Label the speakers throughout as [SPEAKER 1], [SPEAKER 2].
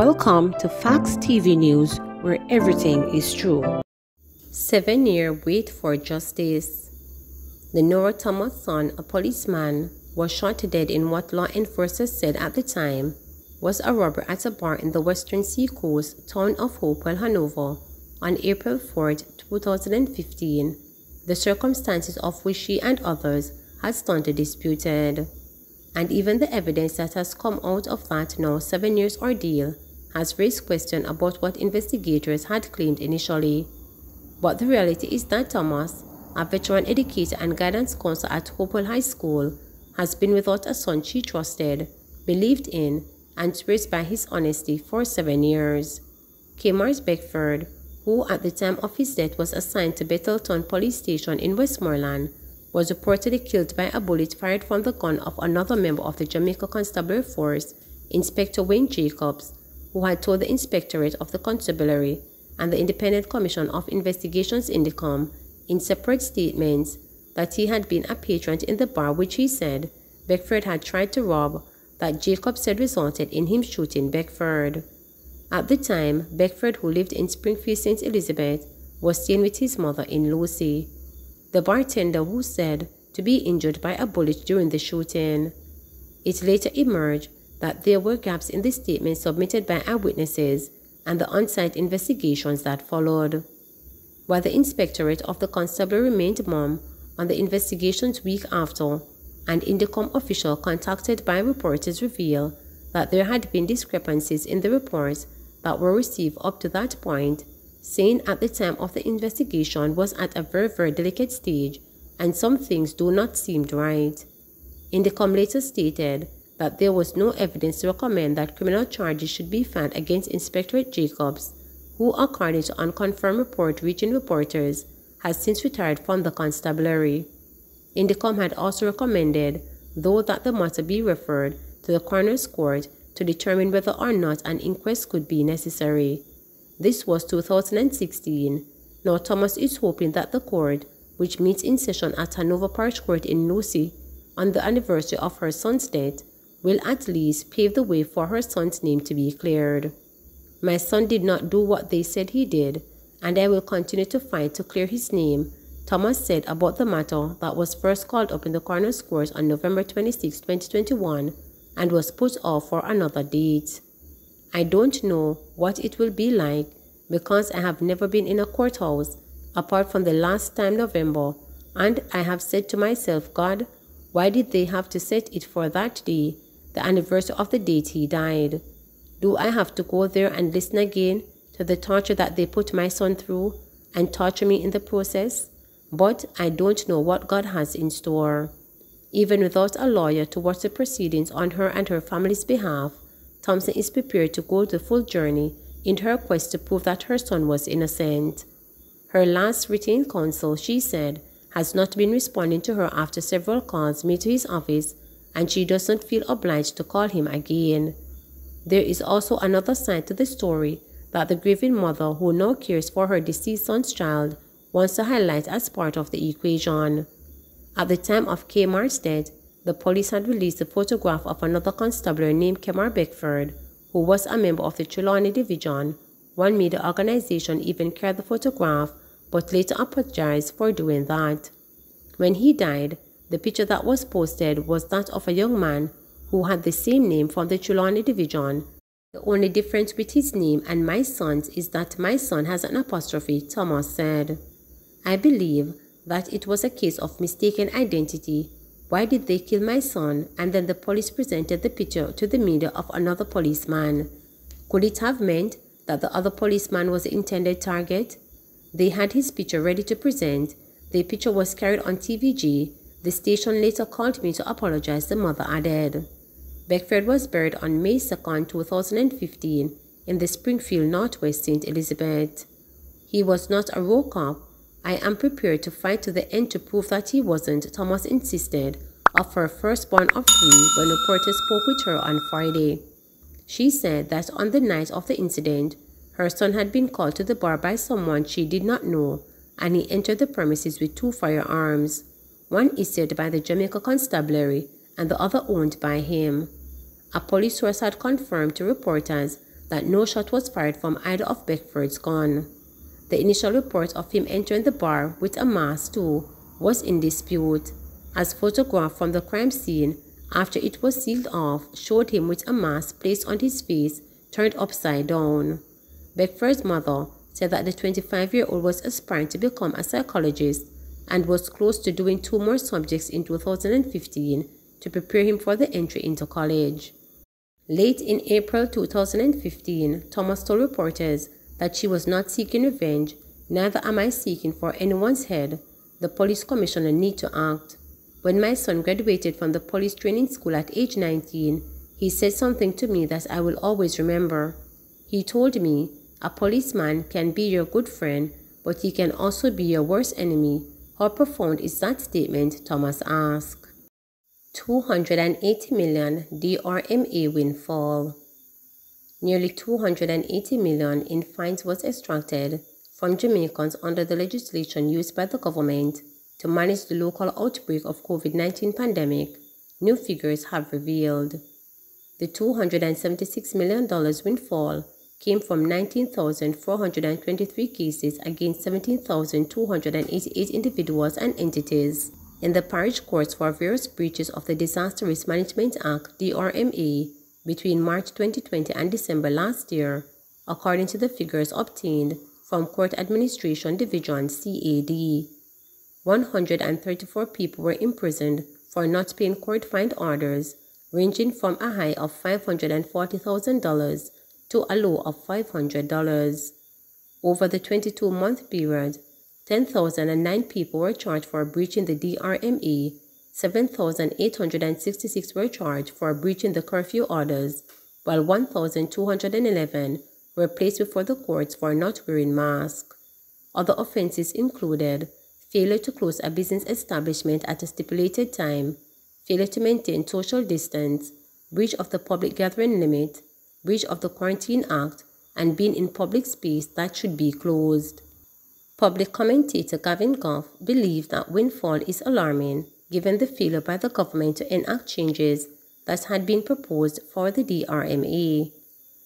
[SPEAKER 1] Welcome to Facts TV News, where everything is true. 7-year wait for justice. The Nora Thomas son, a policeman, was shot dead in what law enforcers said at the time was a robbery at a bar in the western seacoast town of Hopewell, Hanover, on April 4, 2015, the circumstances of which she and others had staunchly disputed. And even the evidence that has come out of that now 7 years ordeal has raised questions about what investigators had claimed initially. But the reality is that Thomas, a veteran educator and guidance counselor at Hopewell High School, has been without a son she trusted, believed in, and raised by his honesty for 7 years. Kmart Beckford, who at the time of his death was assigned to Betheltown Police Station in Westmoreland, was reportedly killed by a bullet fired from the gun of another member of the Jamaica Constabulary Force, Inspector Wayne Jacobs, who had told the Inspectorate of the Constabulary and the Independent Commission of Investigations Indicom in separate statements that he had been a patron in the bar which he said Beckford had tried to rob, that Jacobs said resulted in him shooting Beckford. At the time, Beckford, who lived in Springfield, St. Elizabeth, was staying with his mother in Lucy, the bartender who said to be injured by a bullet during the shooting. It later emerged that there were gaps in the statements submitted by eyewitnesses and the on-site investigations that followed. While the Inspectorate of the Constabulary remained mum on the investigations week after, an Indicom official contacted by reporters revealed that there had been discrepancies in the reports that were received up to that point, saying at the time of the investigation was at a very delicate stage and some things do not seem right. Indicom later stated that there was no evidence to recommend that criminal charges should be filed against Inspector Jacobs, who, according to unconfirmed report reaching reporters, has since retired from the constabulary. Indicom had also recommended, though, that the matter be referred to the coroner's court to determine whether or not an inquest could be necessary. This was 2016. Now Thomas is hoping that the court, which meets in session at Hanover Parish Court in Lucy on the anniversary of her son's death, will at least pave the way for her son's name to be cleared. My son did not do what they said he did, and I will continue to fight to clear his name, Thomas said about the matter that was first called up in the coroner's court on November 26, 2021, and was put off for another date. I don't know what it will be like because I have never been in a courthouse apart from the last time November, and I have said to myself, God, why did they have to set it for that day, the anniversary of the date he died? Do I have to go there and listen again to the torture that they put my son through and torture me in the process? But I don't know what God has in store. Even without a lawyer to watch the proceedings on her and her family's behalf, Thompson is prepared to go the full journey in her quest to prove that her son was innocent. Her last retained counsel, she said, has not been responding to her after several calls made to his office, and she doesn't feel obliged to call him again. There is also another side to the story that the grieving mother, who now cares for her deceased son's child, wants to highlight as part of the equation. At the time of Kmart's death, the police had released a photograph of another constabulary named Kmart Beckford, who was a member of the Trelawney Division. One media organization even carried the photograph, but later apologized for doing that. When he died, the picture that was posted was that of a young man who had the same name from the Trelawney Division. The only difference with his name and my son's is that my son has an apostrophe, Thomas said. I believe that it was a case of mistaken identity. Why did they kill my son? And then the police presented the picture to the media of another policeman. Could it have meant that the other policeman was the intended target? They had his picture ready to present. The picture was carried on TVG. The station later called me to apologize, the mother added. Beckford was buried on May 2, 2015 in the Springfield, Northwest St. Elizabeth. He was not a road cop. I am prepared to fight to the end to prove that he wasn't, Thomas insisted, of her firstborn of 3 when reporters spoke with her on Friday. She said that on the night of the incident, her son had been called to the bar by someone she did not know, and he entered the premises with 2 firearms, one issued by the Jamaica Constabulary and the other owned by him. A police source had confirmed to reporters that no shot was fired from either of Beckford's gun. The initial report of him entering the bar with a mask too was in dispute, as photographs from the crime scene after it was sealed off showed him with a mask placed on his face turned upside down. Beckford's mother said that the 25-year-old was aspiring to become a psychologist and was close to doing 2 more subjects in 2015 to prepare him for the entry into college. Late in April 2015, Thomas told reporters that she was not seeking revenge, neither am I seeking for anyone's head. The police commissioner need to act. When my son graduated from the police training school at age 19, he said something to me that I will always remember. He told me, a policeman can be your good friend, but he can also be your worst enemy. How profound is that statement? Thomas asked. $280 million DRMA windfall. Nearly $280 million in fines was extracted from Jamaicans under the legislation used by the government to manage the local outbreak of COVID-19 pandemic, new figures have revealed. The $276 million windfall came from 19,423 cases against 17,288 individuals and entities in the parish courts for various breaches of the Disaster Risk Management Act (DRMA) between March 2020 and December last year, according to the figures obtained from Court Administration Division (CAD). 134 people were imprisoned for not paying court-fined orders, ranging from a high of $540,000 to a low of $500. Over the 22-month period, 10,009 people were charged for breaching the DRMA, 7,866 were charged for breaching the curfew orders, while 1,211 were placed before the courts for not wearing masks. Other offenses included failure to close a business establishment at a stipulated time, failure to maintain social distance, breach of the public gathering limit, breach of the Quarantine Act, and being in public space that should be closed. Public commentator Gavin Goff believed that windfall is alarming given the failure by the government to enact changes that had been proposed for the DRMA.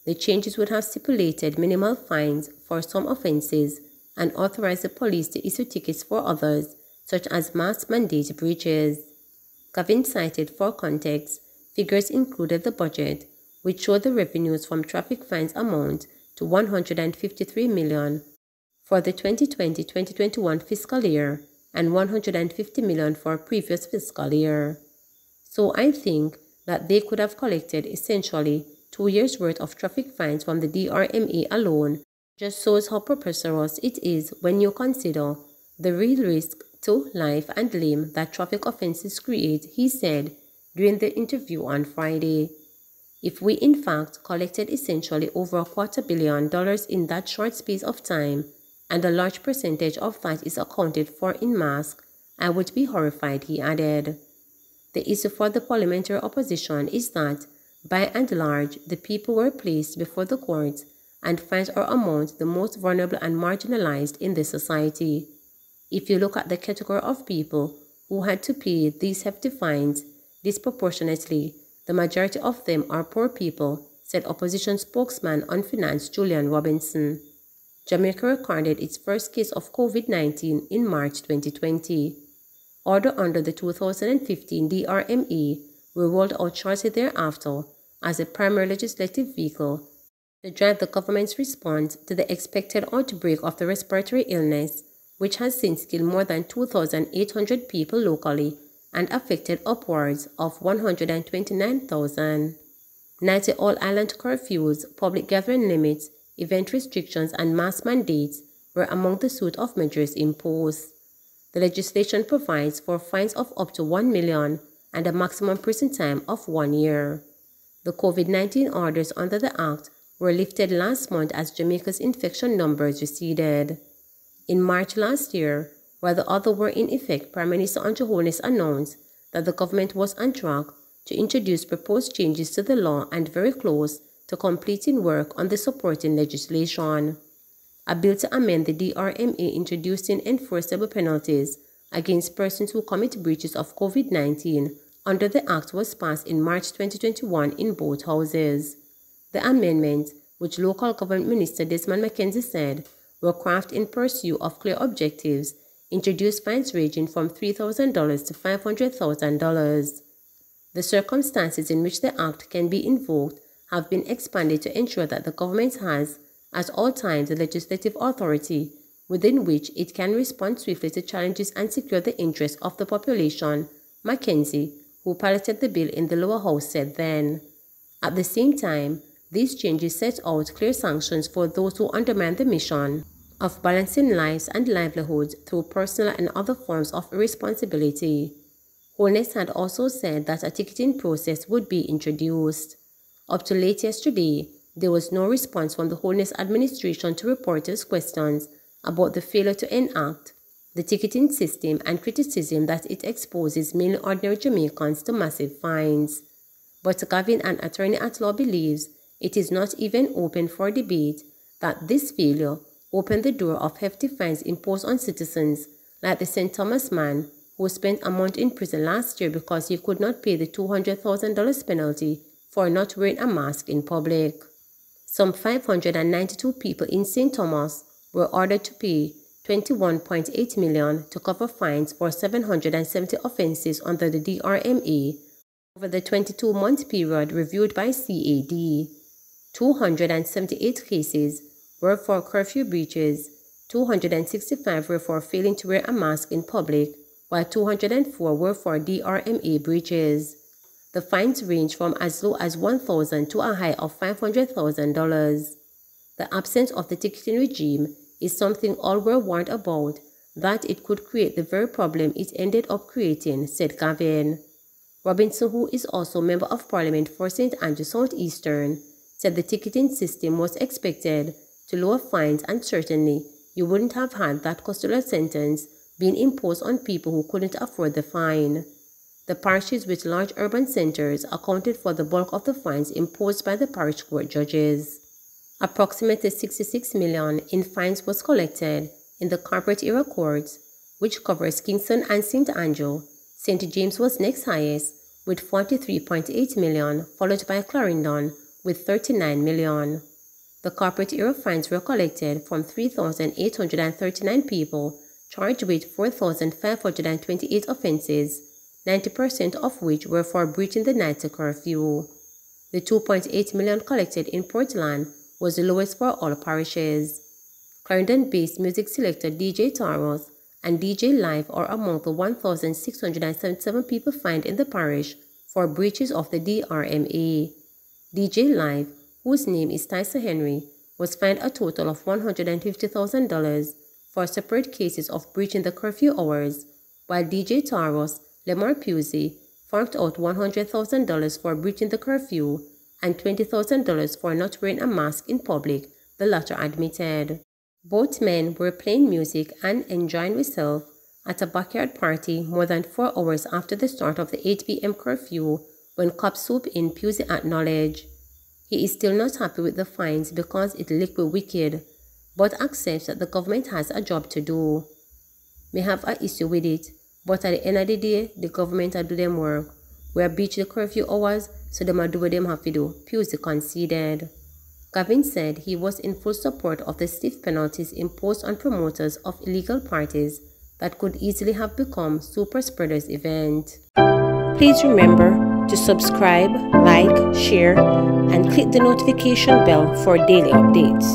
[SPEAKER 1] The changes would have stipulated minimal fines for some offences and authorized the police to issue tickets for others, such as mask mandate breaches. Gavin cited for context, figures included the budget, which showed the revenues from traffic fines amount to $153 million for the 2020-2021 fiscal year and $150 million for previous fiscal year. So I think that they could have collected essentially 2 years' worth of traffic fines from the DRMA alone. Just shows how preposterous it is when you consider the real risk to life and limb that traffic offences create, he said during the interview on Friday. If we in fact collected essentially over $250 million in that short space of time, and a large percentage of that is accounted for in masks, I would be horrified, he added. The issue for the parliamentary opposition is that, by and large, the people were placed before the courts, and fines are among the most vulnerable and marginalized in this society. If you look at the category of people who had to pay these hefty fines, disproportionately, the majority of them are poor people, said opposition spokesman on finance Julian Robinson. Jamaica recorded its first case of COVID-19 in March 2020. Order under the 2015 DRMA were rolled out shortly thereafter as a primary legislative vehicle to drive the government's response to the expected outbreak of the respiratory illness, which has since killed more than 2,800 people locally and affected upwards of 129,000. 90 all-island curfews, public gathering limits, event restrictions and mask mandates were among the suite of measures imposed. The legislation provides for fines of up to $1 million and a maximum prison time of 1 year. The COVID-19 orders under the Act were lifted last month as Jamaica's infection numbers receded. In March last year, while the others were in effect, Prime Minister Andrew Holness announced that the government was on track to introduce proposed changes to the law and very close to completing work on the supporting legislation. A bill to amend the DRMA introducing enforceable penalties against persons who commit breaches of COVID-19 under the Act was passed in March 2021 in both houses. The amendment, which local government minister Desmond McKenzie said were crafted in pursuit of clear objectives, introduced fines ranging from $3,000 to $500,000. The circumstances in which the act can be invoked have been expanded to ensure that the government has, at all times, the legislative authority within which it can respond swiftly to challenges and secure the interests of the population, McKenzie, who piloted the bill in the lower house, said then. At the same time, these changes set out clear sanctions for those who undermine the mission of balancing lives and livelihoods through personal and other forms of irresponsibility. Holness had also said that a ticketing process would be introduced. Up to late yesterday, there was no response from the Holness administration to reporters' questions about the failure to enact the ticketing system and criticism that it exposes mainly ordinary Jamaicans to massive fines. But Gavin, an attorney at law, believes it is not even open for debate that this failure opened the door of hefty fines imposed on citizens like the St. Thomas man who spent a month in prison last year because he could not pay the $200,000 penalty for not wearing a mask in public. Some 592 people in St. Thomas were ordered to pay $21.8 million to cover fines for 770 offences under the DRMA over the 22-month period reviewed by CAD. 278 cases were for curfew breaches, 265 were for failing to wear a mask in public, while 204 were for DRMA breaches. The fines range from as low as $1,000 to a high of $500,000. The absence of the ticketing regime is something all were warned about, that it could create the very problem it ended up creating, said Gavin. Robinson, who is also Member of Parliament for St. Andrew South Eastern, said the ticketing system was expected to lower fines and certainly you wouldn't have had that custodial sentence being imposed on people who couldn't afford the fine. The parishes with large urban centres accounted for the bulk of the fines imposed by the parish court judges. Approximately $66 million in fines was collected in the corporate era courts, which covers Kingston and St. Andrew. St. James was next highest with $43.8 million, followed by Clarendon with $39 million. The corporate era fines were collected from 3,839 people charged with 4,528 offences, 90% of which were for breaching the night curfew. The $2.8 million collected in Portland was the lowest for all parishes. Clarendon-based music selector DJ Taros and DJ Live are among the 1,677 people fined in the parish for breaches of the DRMA. DJ Live, whose name is Tyson Henry, was fined a total of $150,000 for separate cases of breaching the curfew hours, while DJ Taros, Lemar Pusey, forked out $100,000 for breaching the curfew and $20,000 for not wearing a mask in public, the latter admitted. Both men were playing music and enjoying themselves at a backyard party more than 4 hours after the start of the 8 p.m. curfew when cops swooped in, Pusey acknowledged. He is still not happy with the fines because it looked wicked, but accepts that the government has a job to do. May have an issue with it, but at the end of the day, the government will do them work. We are breach the curfew hours, so they will do what they have to do, Pusey conceded. Gavin said he was in full support of the stiff penalties imposed on promoters of illegal parties that could easily have become super spreaders event. Please remember to subscribe, like, share, and click the notification bell for daily updates.